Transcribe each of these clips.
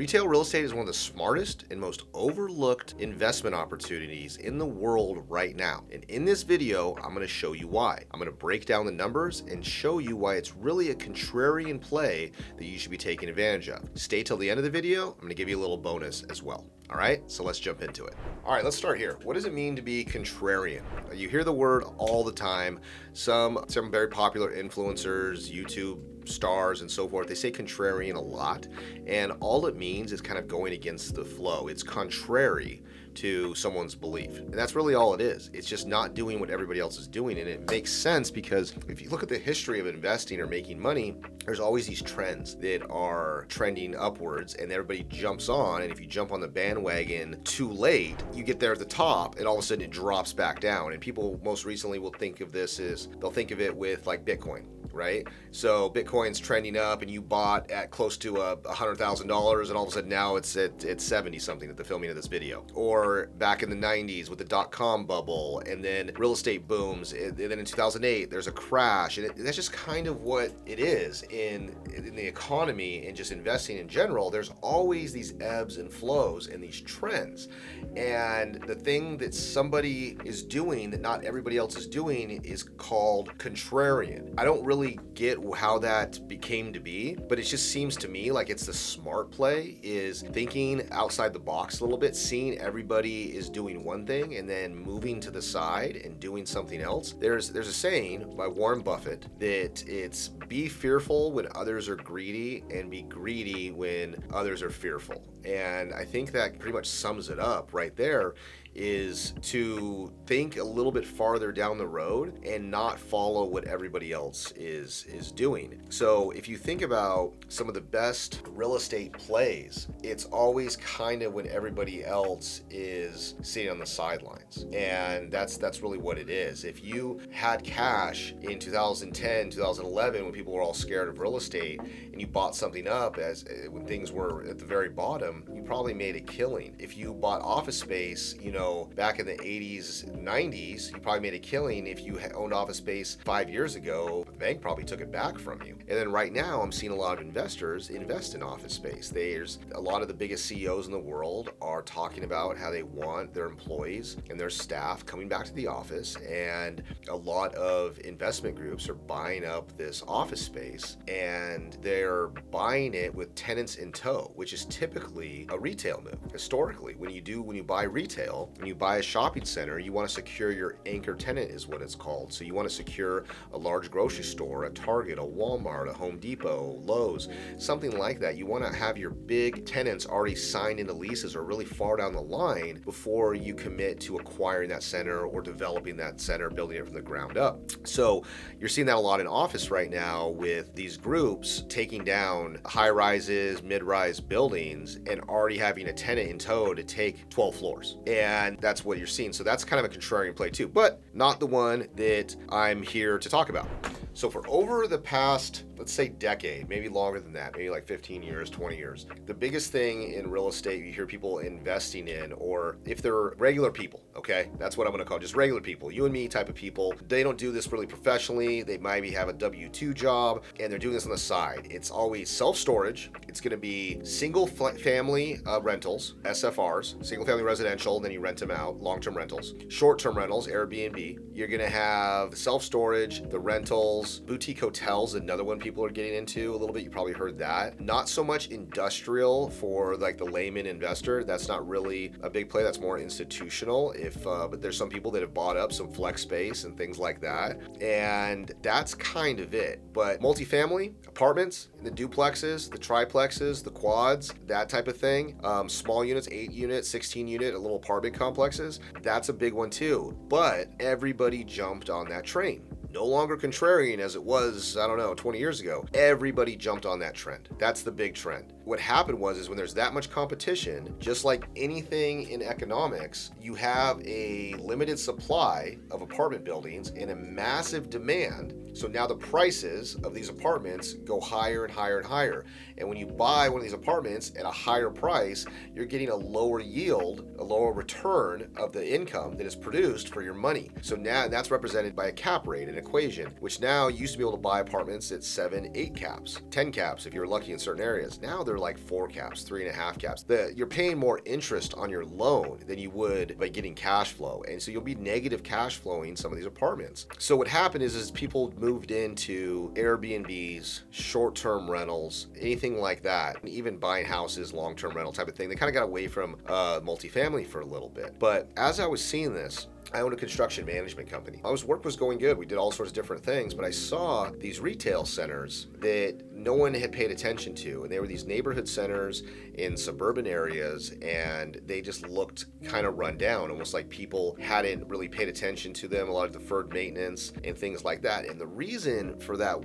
Retail real estate is one of the smartest and most overlooked investment opportunities in the world right now. And in this video, I'm going to show you why. I'm going to break down the numbers and show you why it's really a contrarian play that you should be taking advantage of. Stay till the end of the video. I'm going to give you a little bonus as well. All right, so let's jump into it. All right, let's start here. What does it mean to be contrarian? You hear the word all the time. Some very popular influencers, YouTube stars and so forth, they say contrarian a lot, and all it means is kind of going against the flow. It's contrary to someone's belief, and that's really all it is. It's just not doing what everybody else is doing, and it makes sense because if you look at the history of investing or making money, there's always these trends that are trending upwards and everybody jumps on, and if you jump on the bandwagon too late, you get there at the top and all of a sudden it drops back down. And people most recently will think of this as, they'll think of it with like Bitcoin, right? So Bitcoin's trending up and you bought at close to $100,000 and all of a sudden now it's 70 something at the filming of this video. Or back in the 90s with the dot-com bubble, and then real estate booms, and then in 2008 there's a crash, and that's just kind of what it is in the economy and just investing in general. There's always these ebbs and flows and these trends, and the thing that somebody is doing that not everybody else is doing is called contrarian. I don't really get how that came to be, but it just seems to me like it's the smart play, is thinking outside the box a little bit, seeing everybody is doing one thing and then moving to the side and doing something else. There's a saying by Warren Buffett that it's be fearful when others are greedy and be greedy when others are fearful. And I think that pretty much sums it up right there, is to think a little bit farther down the road and not follow what everybody else is doing. So if you think about some of the best real estate plays, it's always kind of when everybody else is sitting on the sidelines. And that's really what it is. If you had cash in 2010, 2011, when people were all scared of real estate, and you bought something up when things were at the very bottom, you probably made a killing. If you bought office space, back in the 80s, 90s, you probably made a killing. If you owned office space 5 years ago, the bank probably took it back from you. And then right now, I'm seeing a lot of investors invest in office space. There's a lot of the biggest CEOs in the world are talking about how they want their employees and their staff coming back to the office, and a lot of investment groups are buying up this office space, and they're buying it with tenants in tow, which is typically a retail move. Historically, when you buy retail, when you buy a shopping center, you want to secure your anchor tenant, is what it's called. So you want to secure a large grocery store, a Target, a Walmart, a Home Depot, Lowe's, something like that. You want to have your big tenants already signed into leases or really far down the line before you commit to acquiring that center or developing that center, building it from the ground up. So you're seeing that a lot in office right now with these groups taking down high-rises, mid-rise buildings and already having a tenant in tow to take 12 floors. And that's what you're seeing. So that's kind of a contrarian play too, but not the one that I'm here to talk about. So for over the past, let's say decade, maybe longer than that, maybe like 15 years, 20 years, the biggest thing in real estate you hear people investing in, or if they're regular people, okay, that's what I'm going to call just regular people, you and me type of people, they don't do this really professionally. They maybe have a W-2 job and they're doing this on the side. It's always self-storage. It's going to be single family rentals, SFRs, single family residential, and then you rent them out, long-term rentals, short-term rentals, Airbnb. You're going to have the self-storage, the rentals, boutique hotels, another one people are getting into a little bit. You probably heard that. Not so much industrial for like the layman investor. That's not really a big play. That's more institutional. But there's some people that have bought up some flex space and things like that. And that's kind of it. But multifamily, apartments, the duplexes, the triplexes, the quads, that type of thing. Small units, 8 unit, 16 unit, little apartment complexes. That's a big one too. But everybody jumped on that train. No longer contrarian as it was, 20 years ago. Everybody jumped on that trend. That's the big trend. What happened was when there's that much competition, just like anything in economics, you have a limited supply of apartment buildings and a massive demand. So now the prices of these apartments go higher and higher and higher. And when you buy one of these apartments at a higher price, you're getting a lower yield, a lower return of the income that is produced for your money. So now that's represented by a cap rate. And equation, which now used to be able to buy apartments at 7, 8 caps, 10 caps if you're lucky in certain areas. Now they're like 4 caps, 3.5 caps. You're paying more interest on your loan than you would by getting cash flow. And so you'll be negative cash flowing some of these apartments. So what happened is people moved into Airbnbs, short-term rentals, anything like that, and even buying houses, long-term rental type of thing. They kind of got away from multifamily for a little bit. But as I was seeing this, I own a construction management company. Work was going good. We did all sorts of different things, but I saw these retail centers that no one had paid attention to. And they were these neighborhood centers in suburban areas, and they just looked kind of run down, almost like people hadn't really paid attention to them, a lot of deferred maintenance and things like that. And the reason for that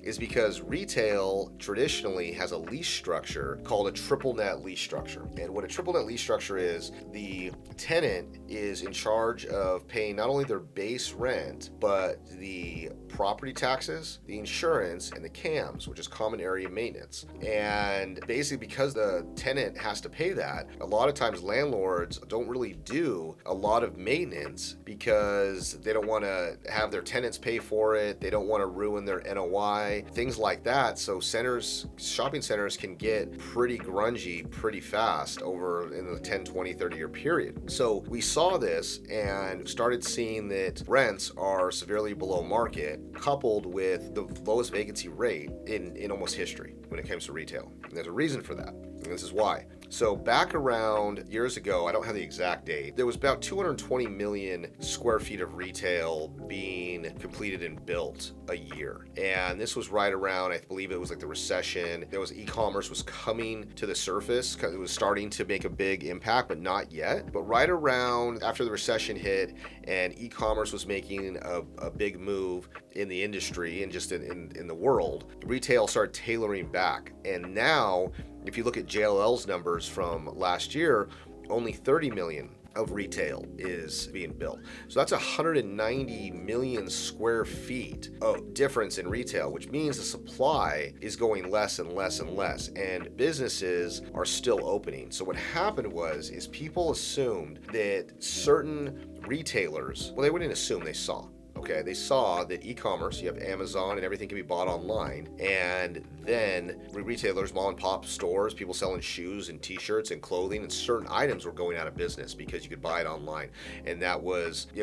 is because retail traditionally has a lease structure called a triple net lease structure. And what a triple net lease structure is, the tenant is in charge of paying not only their base rent, but the property taxes, the insurance, and the CAMs, which is common area maintenance. And basically, because the tenant has to pay that, a lot of times landlords don't really do a lot of maintenance because they don't want to have their tenants pay for it. They don't want to ruin their NOI, things like that. So shopping centers can get pretty grungy pretty fast over in the 10, 20, 30-year period. So we saw this and started seeing that rents are severely below market, coupled with the lowest vacancy rate in almost history when it comes to retail. And there's a reason for that, and this is why. So back around years ago, I don't have the exact date, there was about 220 million square feet of retail being completed and built a year. And this was right around, I believe it was like the recession. There was e-commerce was coming to the surface because it was starting to make a big impact, but not yet. But right around after the recession hit and e-commerce was making a big move in the industry and just in the world, retail started tailoring back. And now, if you look at JLL's numbers from last year, only 30 million of retail is being built. So that's 190 million square feet of difference in retail, which means the supply is going less and less and less, and businesses are still opening. So what happened is people assumed that certain retailers, well, they wouldn't assume, they saw. Okay, they saw that e-commerce, you have Amazon and everything can be bought online, and then retailers, mom and pop stores, people selling shoes and t-shirts and clothing and certain items were going out of business because you could buy it online. And it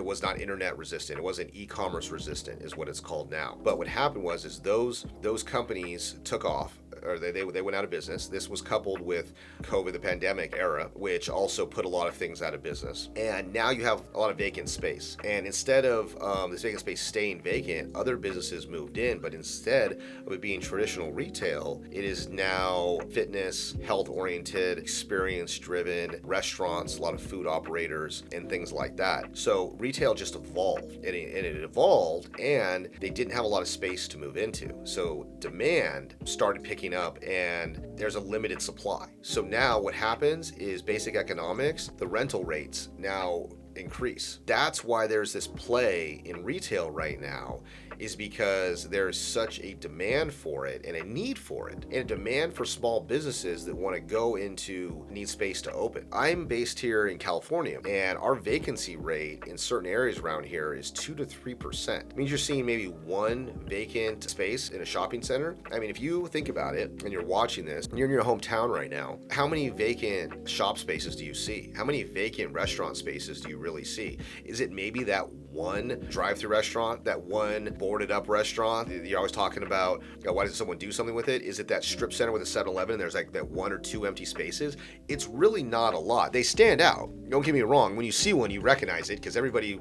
was not internet resistant, it wasn't e-commerce resistant is what it's called now. But what happened is those companies took off, or they went out of business. This was coupled with COVID, the pandemic era, which also put a lot of things out of business. And now you have a lot of vacant space. And instead of this vacant space staying vacant, other businesses moved in, but instead of it being traditional retail, it is now fitness, health-oriented, experience-driven restaurants, a lot of food operators, and things like that. So retail just evolved, and it evolved, and they didn't have a lot of space to move into. So demand started picking up, and there's a limited supply. So now what happens is basic economics, the rental rates now increase. That's why there's this play in retail right now, is because there's such a demand for it and a need for it, and a demand for small businesses that want to go into need space to open. I'm based here in California, and our vacancy rate in certain areas around here is 2 to 3%. It means you're seeing maybe one vacant space in a shopping center. I mean, if you think about it and you're watching this, and you're in your hometown right now, how many vacant shop spaces do you see? How many vacant restaurant spaces do you really see? Is it maybe that one drive-through restaurant, that one boarded up restaurant you're always talking about? Why doesn't someone do something with it? Is it that strip center with a 7-Eleven and there's like that 1 or 2 empty spaces? It's really not a lot. They stand out, don't get me wrong. When you see one, you recognize it because everybody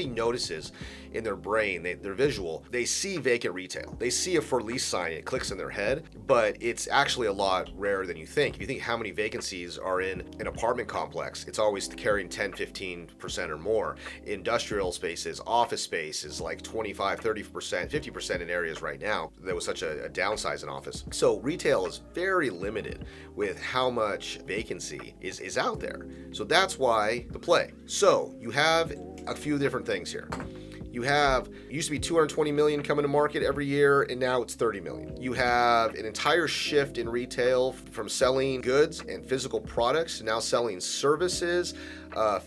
notices in their brain, their visual, they see vacant retail. They see a for lease sign, it clicks in their head, but it's actually a lot rarer than you think. If you think how many vacancies are in an apartment complex, it's always carrying 10, 15% or more. Industrial spaces, office space is like 25, 30%, 50% in areas right now. There was such a downsize in office. So retail is very limited with how much vacancy is out there. So that's why the play. So you have a few different things here. You have, it used to be 220 million coming to market every year, and now it's 30 million. You have an entire shift in retail from selling goods and physical products to now selling services,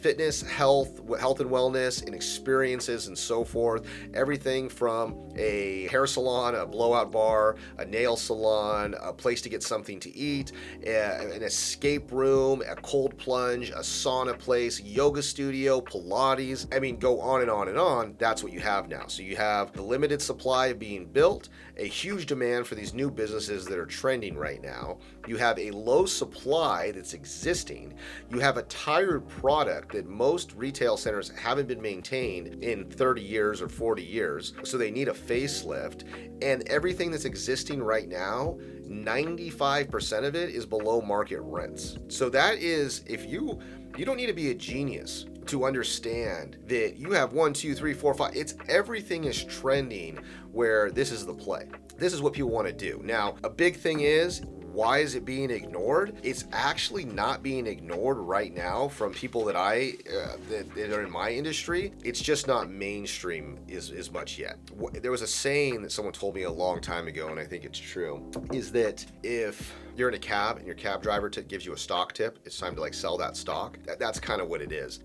fitness, health and wellness, and experiences and so forth. Everything from a hair salon, a blowout bar, a nail salon, a place to get something to eat, an escape room, a cold plunge, a sauna place, yoga studio, Pilates. I mean, go on and on and on. That's what you have now. So you have the limited supply being built, a huge demand for these new businesses that are trending right now. You have a low supply that's existing. You have a tired product that most retail centers haven't been maintained in 30 years or 40 years, so they need a facelift. And everything that's existing right now, 95% of it is below market rents. So that is, if you don't need to be a genius to understand that you have 1, 2, 3, 4, 5. It's everything is trending where this is the play. This is what people want to do. Now, a big thing is, why is it being ignored? It's actually not being ignored right now from people that that are in my industry. It's just not mainstream as much yet. There was a saying that someone told me a long time ago, and I think it's true, is that if you're in a cab and your cab driver gives you a stock tip, it's time to sell that stock. That's kind of what it is.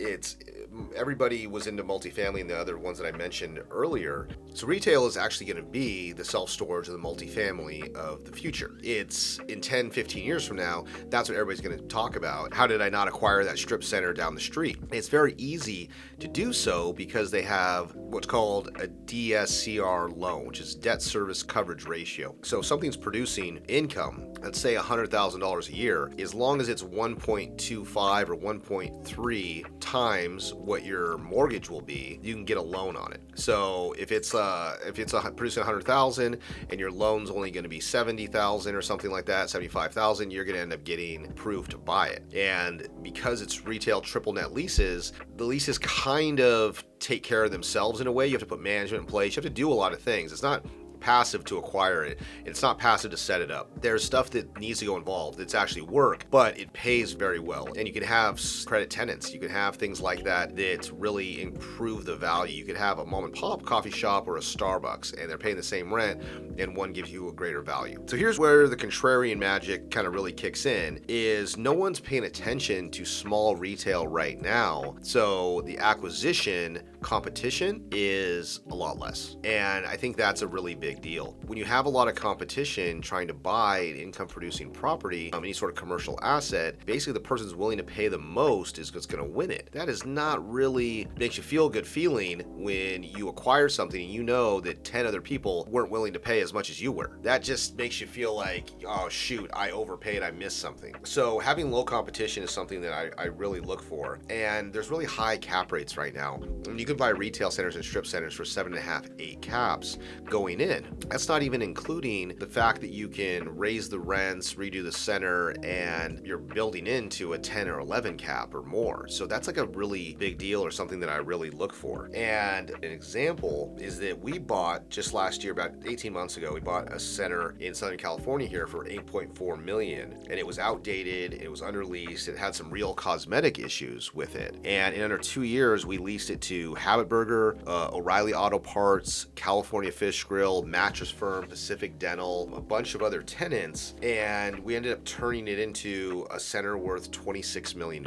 Everybody was into multifamily and the other ones that I mentioned earlier. So retail is actually going to be the self-storage or the multifamily of the future. It's in 10, 15 years from now, that's what everybody's going to talk about. How did I not acquire that strip center down the street? It's very easy to do so because they have what's called a DSCR loan, which is debt service coverage ratio. So if something's producing income, let's say $100,000 a year, as long as it's 1.25 or 1.3 times what your mortgage will be, you can get a loan on it. So if it's producing 100,000 and your loan's only going to be 70,000 or something like that, 75,000, you're going to end up getting approved to buy it. And because it's retail triple net leases, the leases kind of take care of themselves in a way. You have to put management in place. You have to do a lot of things. It's not passive to acquire it. It's not passive to set it up. There's stuff that needs to go involved. It's actually work, but it pays very well. And you can have credit tenants. You can have things like that really improve the value. You could have a mom and pop coffee shop or a Starbucks, and they're paying the same rent, and one gives you a greater value. So here's where the contrarian magic kind of really kicks in, is no one's paying attention to small retail right now. So the acquisition competition is a lot less. And I think that's a really big deal. When you have a lot of competition trying to buy an income producing property, any sort of commercial asset, basically the person's willing to pay the most is what's going to win it. That is not really makes you feel a good feeling when you acquire something and you know that 10 other people weren't willing to pay as much as you were. That just makes you feel like, oh shoot, I overpaid, I missed something. So having low competition is something that I really look for. And there's really high cap rates right now. And you can buy retail centers and strip centers for 7.5, 8 caps going in. That's not even including the fact that you can raise the rents, redo the center, and you're building into a 10 or 11 cap or more. So that's like a really big deal, or something that I really look for. And an example is that we bought just last year, about 18 months ago, we bought a center in Southern California here for $8.4 million, and it was outdated, it was underleased, it had some real cosmetic issues with it. And in under 2 years, we leased it to Habit Burger, O'Reilly Auto Parts, California Fish Grill, Mattress Firm, Pacific Dental, a bunch of other tenants, and we ended up turning it into a center worth $26 million.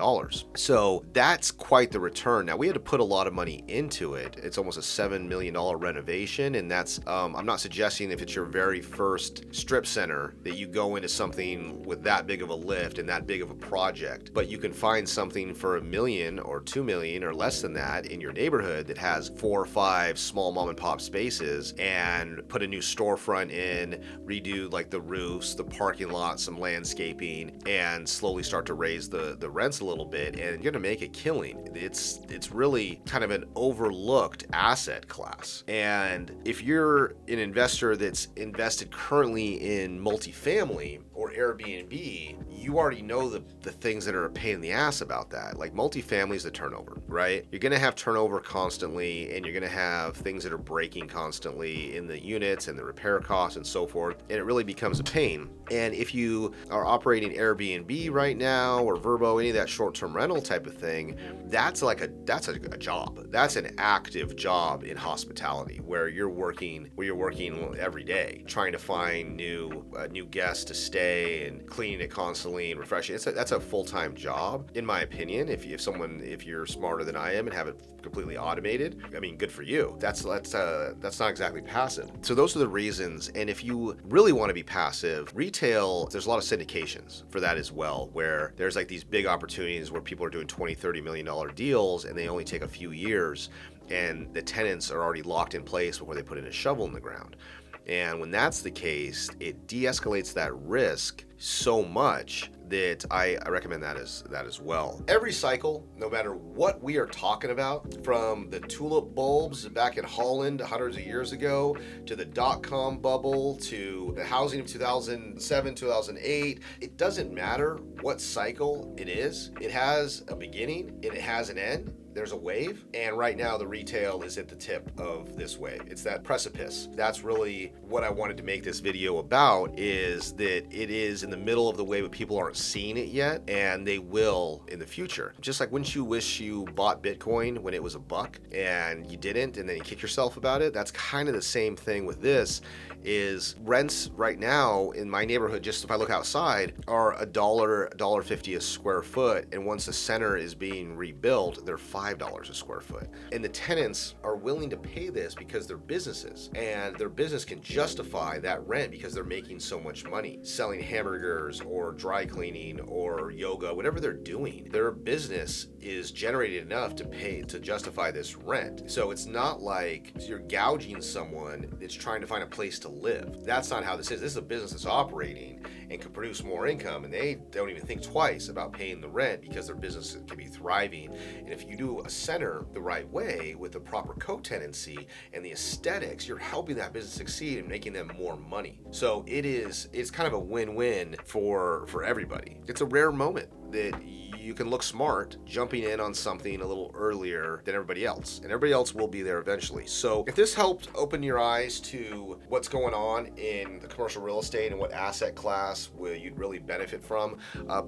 So that's quite the return. Now, we had to put a lot of money into it. It's almost a $7 million renovation, and that's, I'm not suggesting if it's your very first strip center that you go into something with that big of a lift and that big of a project, but you can find something for $1 million or $2 million or less than that in your neighborhood that has 4 or 5 small mom and pop spaces, and put a new storefront in, redo like the roofs, the parking lot, some landscaping, and slowly start to raise the rents a little bit, and you're gonna make a killing. It's really kind of an overlooked asset class. And if you're an investor that's invested currently in multifamily or Airbnb, you already know the things that are a pain in the ass about that. Like multifamily is the turnover, right? You're gonna have turnover constantly, and you're gonna have things that are breaking constantly in the units and the repair costs and so forth, and it really becomes a pain. And if you are operating Airbnb right now or Verbo, any of that short-term rental type of thing, that's a job. That's an active job in hospitality where you're working every day, trying to find new guests to stay and cleaning it constantly and refreshing. That's a full-time job, in my opinion. If you're smarter than I am and have it completely automated, I mean, good for you. That's not exactly passive. So those are the reasons. And if you really want to be passive, retail, there's a lot of syndications for that as well, where there's like these big opportunities where people are doing $20-30 million deals and they only take a few years, and the tenants are already locked in place before they put in a shovel in the ground. And when that's the case, it de-escalates that risk so much that I recommend that as well. Every cycle, no matter what we are talking about, from the tulip bulbs back in Holland hundreds of years ago, to the dot-com bubble, to the housing of 2007, 2008, it doesn't matter what cycle it is. It has a beginning and it has an end. There's a wave, and right now the retail is at the tip of this wave. It's that precipice. That's really what I wanted to make this video about, is that it is in the middle of the wave, but people aren't seeing it yet, and they will in the future. Just like, wouldn't you wish you bought Bitcoin when it was $1 and you didn't, and then you kick yourself about it? That's kind of the same thing with this. Is rents right now in my neighborhood, just if I look outside, are $1.50 a square foot, and once the center is being rebuilt, they're $5 a square foot. And the tenants are willing to pay this because they're businesses, and their business can justify that rent because they're making so much money selling hamburgers or dry cleaning or yoga, whatever they're doing. Their business is generated enough to justify this rent. So it's not like you're gouging someone that's trying to find a place to live. That's not how this is. This is a business that's operating and can produce more income, and they don't even think twice about paying the rent because their business can be thriving. And if you do a center the right way with the proper co-tenancy and the aesthetics, you're helping that business succeed and making them more money. So it's kind of a win-win for everybody. It's a rare moment that you can look smart jumping in on something a little earlier than everybody else, and everybody else will be there eventually. So if this helped open your eyes to what's going on in the commercial real estate and what asset class you'd really benefit from,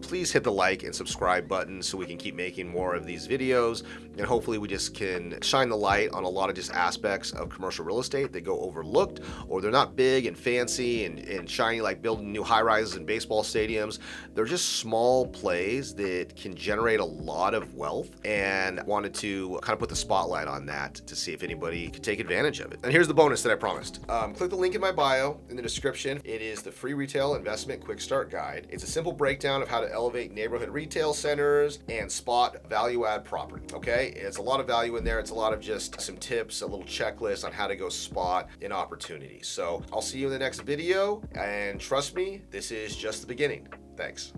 please hit the like and subscribe button so we can keep making more of these videos, and hopefully we just can shine the light on a lot of just aspects of commercial real estate that go overlooked, or they're not big and fancy and shiny like building new high-rises and baseball stadiums. They're just small plays that can generate a lot of wealth, and wanted to kind of put the spotlight on that to see if anybody could take advantage of it. And here's the bonus that I promised. Click the link in my bio in the description. It is the free retail investment quick start guide. It's a simple breakdown of how to elevate neighborhood retail centers and spot value add property. Okay, it's a lot of value in there. It's a lot of just some tips, a little checklist on how to go spot an opportunity. So I'll see you in the next video, and trust me, this is just the beginning. Thanks.